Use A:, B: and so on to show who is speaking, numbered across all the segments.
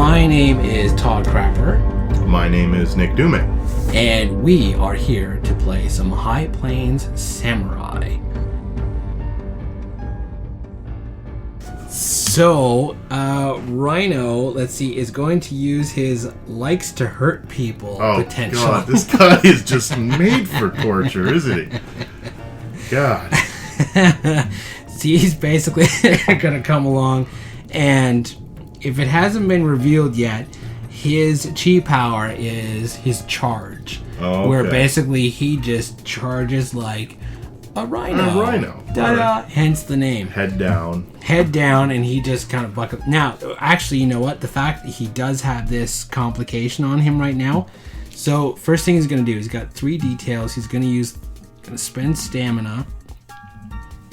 A: My name is Todd Crapper.
B: My name is Nick Dume.
A: And we are here to play some High Plains Samurai. So, Rhino, let's see, is going to use his likes to hurt people potential.
B: God, this guy is just made for torture, isn't he? God.
A: See, he's basically going to come along, and if it hasn't been revealed yet, his chi power is his charge.
B: Oh, okay.
A: Where basically he just charges like a rhino.
B: A rhino.
A: Da-da,
B: right.
A: Hence the name.
B: Head down,
A: and he just kind of buckles. Now, actually, you know what? The fact that he does have this complication on him right now. So, first thing he's going to do, he's got 3 details. He's going to spend stamina,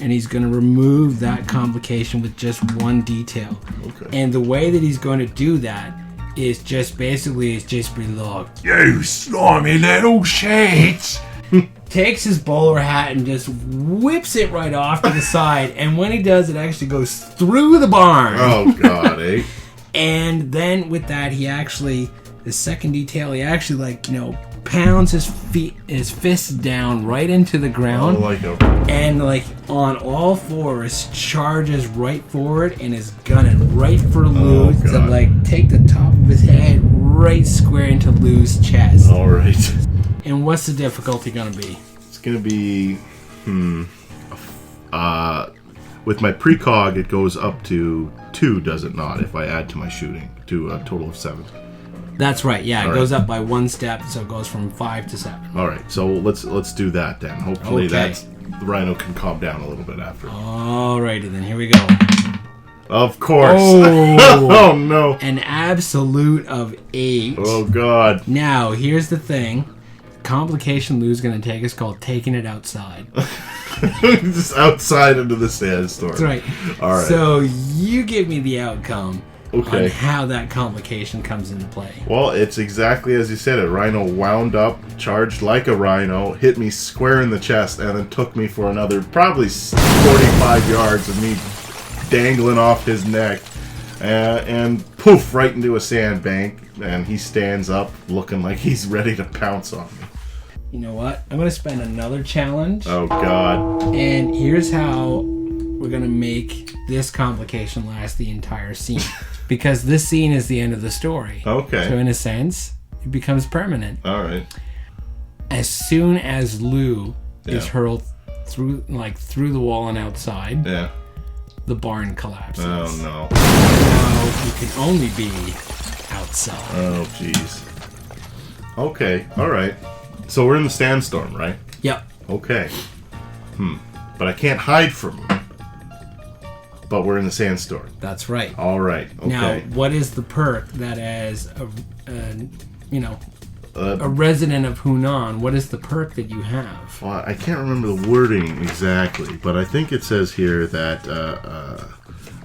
A: and he's going to remove that complication with just 1 detail.
B: Okay.
A: And the way that he's going to do that is just basically be like, "You slimy little shit!" Takes his bowler hat and just whips it right off to the side. And when he does, it actually goes through the barn.
B: Oh, God, eh?
A: And then with that, the second detail, he actually, pounds his fists down right into the ground. And, on all fours, charges right forward and is gunning right for Lou's to, take the top of his head right square into Lou's chest.
B: All right.
A: And what's the difficulty going to be?
B: It's going to be, with my precog, it goes up to 2, does it not, if I add to my shooting, to a total of 7.
A: That's right, yeah. It goes up by 1 step, so it goes from 5 to 7.
B: All right, so let's do that then. Hopefully the rhino can calm down a little bit after.
A: Alrighty then, here we go.
B: Of course.
A: Oh,
B: oh no.
A: An absolute of 8.
B: Oh, God.
A: Now, here's the thing. The complication Lou's going to take is called taking it outside.
B: Just outside into the sandstorm.
A: That's right.
B: All right.
A: So, you give me the outcome.
B: Okay.
A: On how that complication comes into play.
B: Well, it's exactly as you said. A rhino wound up, charged like a rhino, hit me square in the chest, and then took me for another probably 45 yards of me dangling off his neck, and poof, right into a sandbank. And he stands up, looking like he's ready to pounce on me.
A: You know what? I'm going to spend another challenge.
B: Oh, God.
A: And here's how we're going to make this complication last the entire scene. Because this scene is the end of the story.
B: Okay.
A: So in a sense, it becomes permanent.
B: All right.
A: As soon as Lou is hurled through the wall and outside, the barn collapses.
B: Oh, no.
A: Now you can only be outside.
B: Oh, jeez. Okay. All right. So we're in the sandstorm, right?
A: Yep.
B: Okay. But I can't hide from him. But we're in the sandstorm.
A: That's right.
B: All right. Okay.
A: Now, what is the perk that as a resident of Hunan, what is the perk that you have?
B: Well, I can't remember the wording exactly, but I think it says here that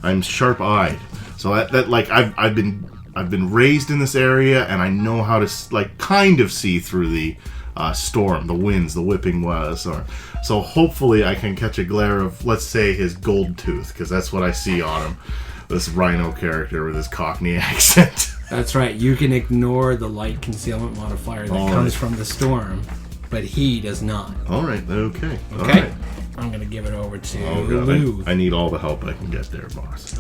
B: I'm sharp-eyed. So I've been raised in this area, and I know how to kind of see through the storm, the winds, the whipping was. So hopefully I can catch a glare of, let's say, his gold tooth, because that's what I see on him. This rhino character with his Cockney accent.
A: That's right. You can ignore the light concealment modifier that comes from the storm, but he does not.
B: All right. Okay.
A: Okay.
B: All right.
A: I'm going to give it over to
B: Lou. I need all the help I can get there, boss.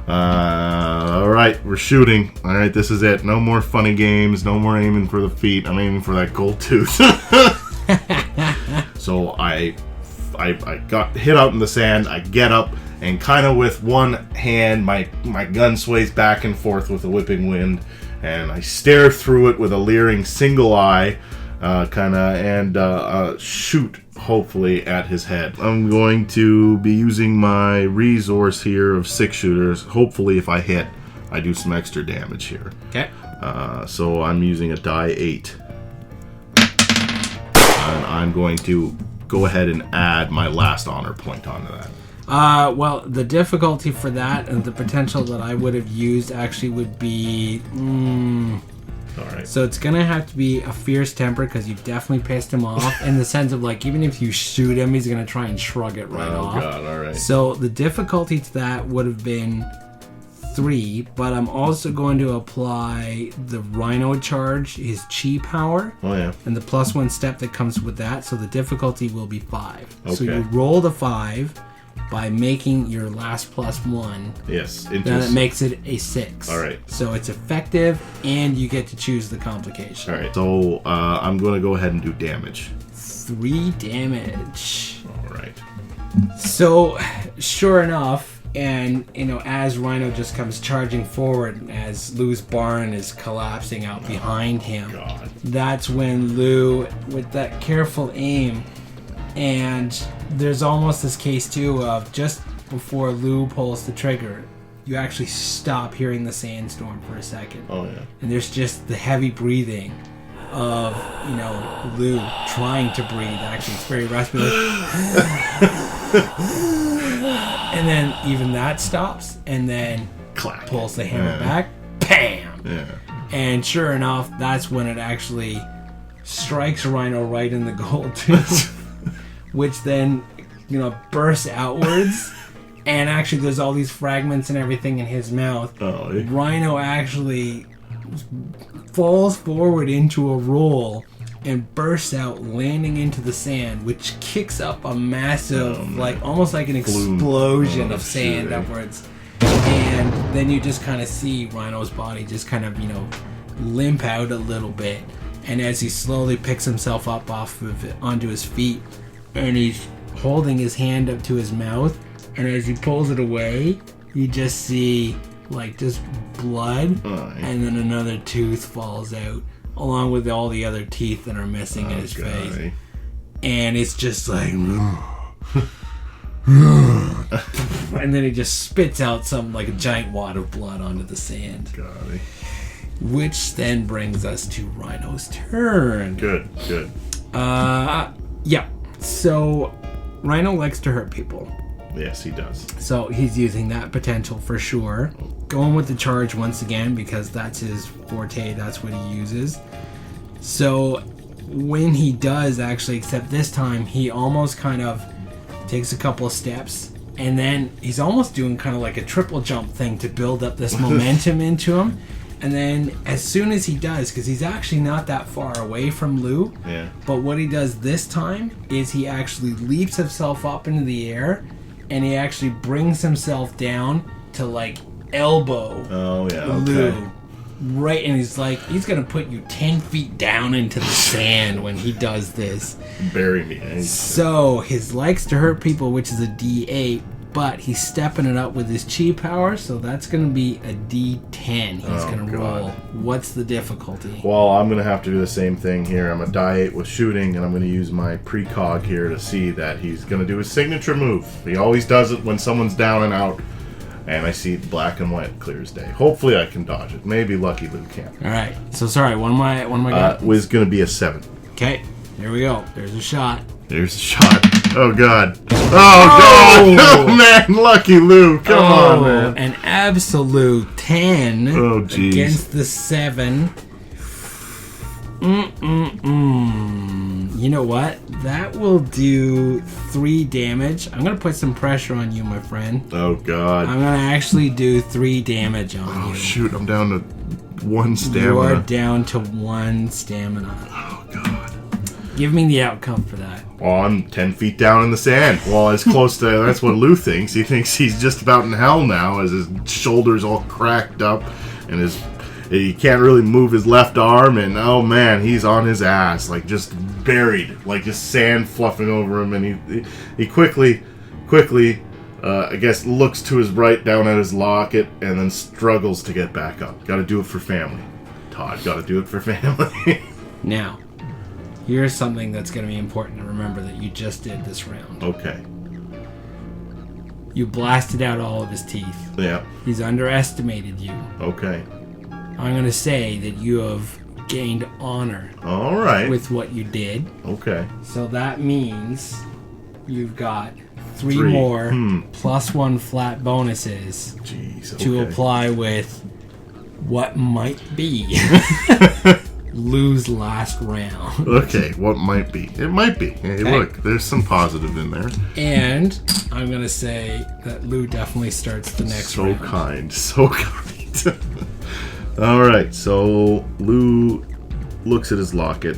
B: All right, we're shooting. All right, this is it. No more funny games. No more aiming for the feet. I'm aiming for that gold tooth. So I got hit out in the sand. I get up and kind of with one hand, my gun sways back and forth with the whipping wind, and I stare through it with a leering single eye, and shoot. Hopefully at his head. I'm going to be using my resource here of 6 shooters. Hopefully if I hit, I do some extra damage here.
A: Okay.
B: So I'm using a die 8. And I'm going to go ahead and add my last honor point onto that.
A: Well, the difficulty for that and the potential that I would have used actually would be...
B: All right.
A: So it's going to have to be a fierce temper because you've definitely pissed him off in the sense of even if you shoot him, he's going to try and shrug it right off.
B: Oh, God, all right.
A: So the difficulty to that would have been 3, but I'm also going to apply the Rhino charge, his chi power.
B: Oh, yeah.
A: And the +1 step that comes with that, so the difficulty will be 5.
B: Okay.
A: So you roll the 5 by making your last +1.
B: Yes.
A: Then it makes it a 6.
B: All right.
A: So it's effective, and you get to choose the complication.
B: All right. So I'm going to go ahead and do damage.
A: 3 damage.
B: All right.
A: So, sure enough, and, as Rhino just comes charging forward, as Lou's barn is collapsing out behind him,
B: God.
A: that's when Lou, with that careful aim, and there's almost this case, too, of just before Lou pulls the trigger, you actually stop hearing the sandstorm for a second.
B: Oh, yeah.
A: And there's just the heavy breathing of, Lou trying to breathe. Actually, it's very raspy. And then even that stops, and then
B: Clack.
A: pulls the hammer back. Bam!
B: Yeah.
A: And sure enough, that's when it actually strikes Rhino right in the gold tooth, which then, bursts outwards. And actually, there's all these fragments and everything in his mouth.
B: Oh, yeah.
A: Rhino actually falls forward into a roll and bursts out, landing into the sand, which kicks up a massive, almost like an explosion of sand upwards. And then you just kind of see Rhino's body just kind of, limp out a little bit. And as he slowly picks himself up off of it, onto his feet, and he's holding his hand up to his mouth, and as he pulls it away, you just see just blood, and then another tooth falls out, along with all the other teeth that are missing in his face. And it's just like, and then he just spits out some a giant wad of blood onto the sand.
B: Golly.
A: Which then brings us to Rhino's turn.
B: Good.
A: Yeah. So Rhino likes to hurt people.
B: Yes, he does.
A: So he's using that potential for sure. Going with the charge once again because that's his forte, that's what he uses. So when he does actually, except this time, he almost kind of takes a couple of steps and then he's almost doing kind of like a triple jump thing to build up this momentum into him. And then as soon as he does, because he's actually not that far away from Lou, but what he does this time is he actually leaps himself up into the air and he actually brings himself down to elbow Lou. Right, and he's gonna put you 10 feet down into the sand when he does this.
B: Bury me.
A: So his likes to hurt people, which is a D8, but he's stepping it up with his chi power, so that's gonna be a D10. He's gonna roll. What's the difficulty?
B: Well, I'm gonna have to do the same thing here. I'm a die 8 with shooting, and I'm gonna use my precog here to see that he's gonna do his signature move. He always does it when someone's down and out. And I see black and white, clear as day. Hopefully I can dodge it. Maybe Lucky Lou can.
A: All right. So sorry. What am I
B: was going to be a 7.
A: Okay. Here we go. There's a shot.
B: There's a shot. Oh God. Oh God. Oh man, Lucky Lou. Come on, man.
A: An absolute 10.
B: Oh geez.
A: Against the 7. You know what? That will do 3 damage. I'm going to put some pressure on you, my friend.
B: Oh, God.
A: I'm going to actually do 3 damage on you.
B: Oh, shoot. I'm down to 1 stamina.
A: You're down to 1 stamina.
B: Oh, God.
A: Give me the outcome for that.
B: Well, I'm 10 feet down in the sand. Well, as close to... That's what Lou thinks. He thinks he's just about in hell now as his shoulder's all cracked up and he can't really move his left arm, and oh man, he's on his ass, just buried, just sand fluffing over him, and he quickly, I guess, looks to his right down at his locket, and then struggles to get back up. Got to do it for family, Todd. Got to do it for family.
A: Now, here's something that's going to be important to remember that you just did this round.
B: Okay.
A: You blasted out all of his teeth.
B: Yeah.
A: He's underestimated you.
B: Okay.
A: I'm going to say that you have gained honor.
B: All right.
A: With what you did.
B: Okay.
A: So that means you've got 3 more +1 flat bonuses to apply with what might be Lou's last round.
B: Okay, what might be? It might be. Hey, look, there's some positive in there.
A: And I'm going to say that Lou definitely starts the next round.
B: So kind. All right, so Lou looks at his locket.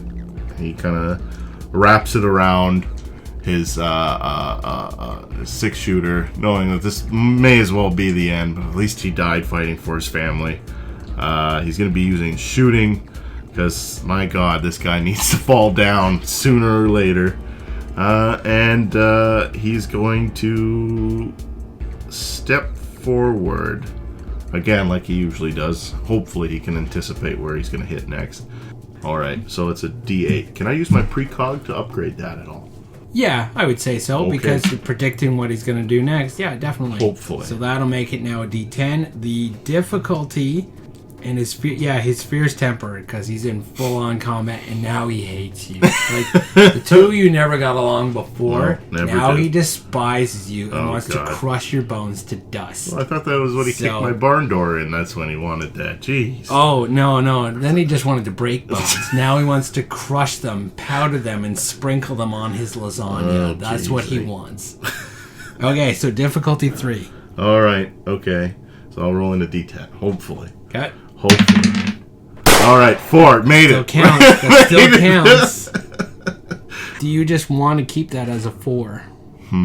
B: He kind of wraps it around his 6-shooter, knowing that this may as well be the end, but at least he died fighting for his family. He's going to be using shooting because, my God, this guy needs to fall down sooner or later. And he's going to step forward, again, like he usually does. Hopefully he can anticipate where he's going to hit next. Alright, so it's a D8. Can I use my precog to upgrade that at all?
A: Yeah, I would say so,
B: Okay.
A: because you're predicting what he's going to do next. Yeah, definitely.
B: Hopefully.
A: So that'll make it now a D10. The difficulty and his fear's tempered because he's in full-on combat and now he hates you. Like, the two of you never got along before.
B: No, never
A: now
B: did.
A: he despises you and wants
B: God.
A: to crush your bones to dust.
B: Well, I thought that was when he kicked my barn door in. That's when he wanted that. Jeez.
A: Oh, no. Then he just wanted to break bones. Now he wants to crush them, powder them, and sprinkle them on his lasagna. That's what he wants. Okay, so difficulty 3.
B: All right, okay. So I'll roll in a D10, hopefully.
A: Okay.
B: Hopefully. All right, 4. Made
A: Still
B: it.
A: counts. That still counts. Do you just want to keep that as a 4?
B: You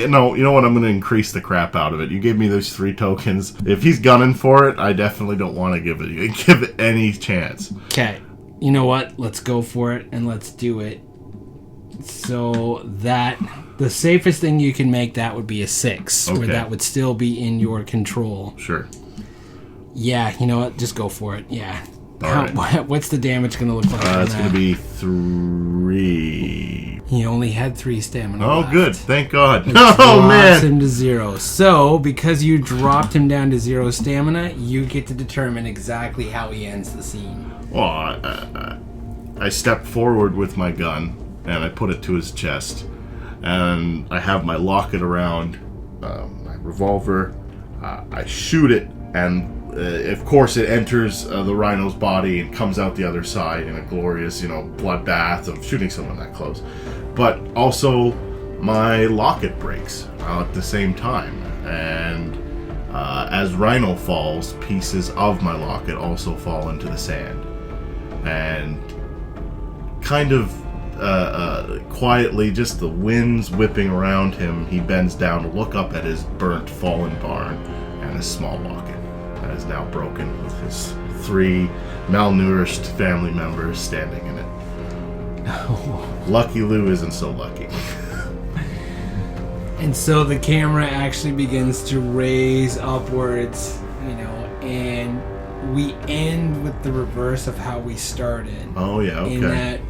B: know what? I'm going to increase the crap out of it. You gave me those 3 tokens. If he's gunning for it, I definitely don't want to give it any chance.
A: Okay. You know what? Let's go for it and let's do it. So that the safest thing you can make that would be a 6, where that would still be in your control.
B: Sure.
A: Yeah, you know what? Just go for it. Yeah.
B: Right.
A: What's the damage going to look like?
B: It's going to be 3.
A: He only had 3 stamina.
B: Oh,
A: left.
B: Good. Thank God.
A: Drops
B: Man.
A: him to 0. So, because you dropped him down to 0 stamina, you get to determine exactly how he ends the scene.
B: Well, I step forward with my gun, and I put it to his chest. And I have my locket around my revolver. I shoot it, and of course it enters the Rhino's body and comes out the other side in a glorious, bloodbath of shooting someone that close. But also, my locket breaks at the same time. And as Rhino falls, pieces of my locket also fall into the sand. And kind of quietly, just the wind's whipping around him, he bends down to look up at his burnt, fallen barn and his small locket that is now broken with his 3 malnourished family members standing in it. Lucky Lou isn't so lucky.
A: And so the camera actually begins to raise upwards, and we end with the reverse of how we started.
B: Oh, yeah, okay.
A: In that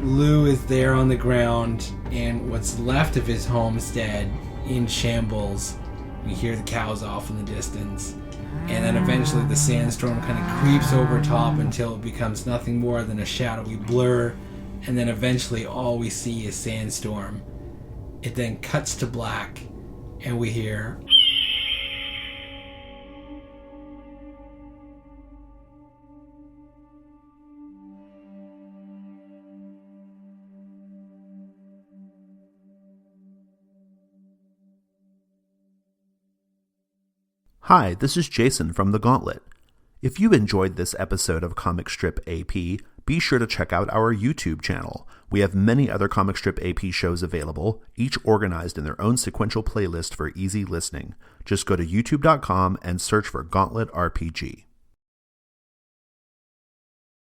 A: Lou is there on the ground, and what's left of his homestead in shambles. We hear the cows off in the distance. And then eventually the sandstorm kind of creeps over top until it becomes nothing more than a shadowy blur. And then eventually all we see is sandstorm. It then cuts to black, and we hear...
C: Hi, this is Jason from The Gauntlet. If you enjoyed this episode of Comic Strip AP, be sure to check out our YouTube channel. We have many other Comic Strip AP shows available, each organized in their own sequential playlist for easy listening. Just go to youtube.com and search for Gauntlet RPG.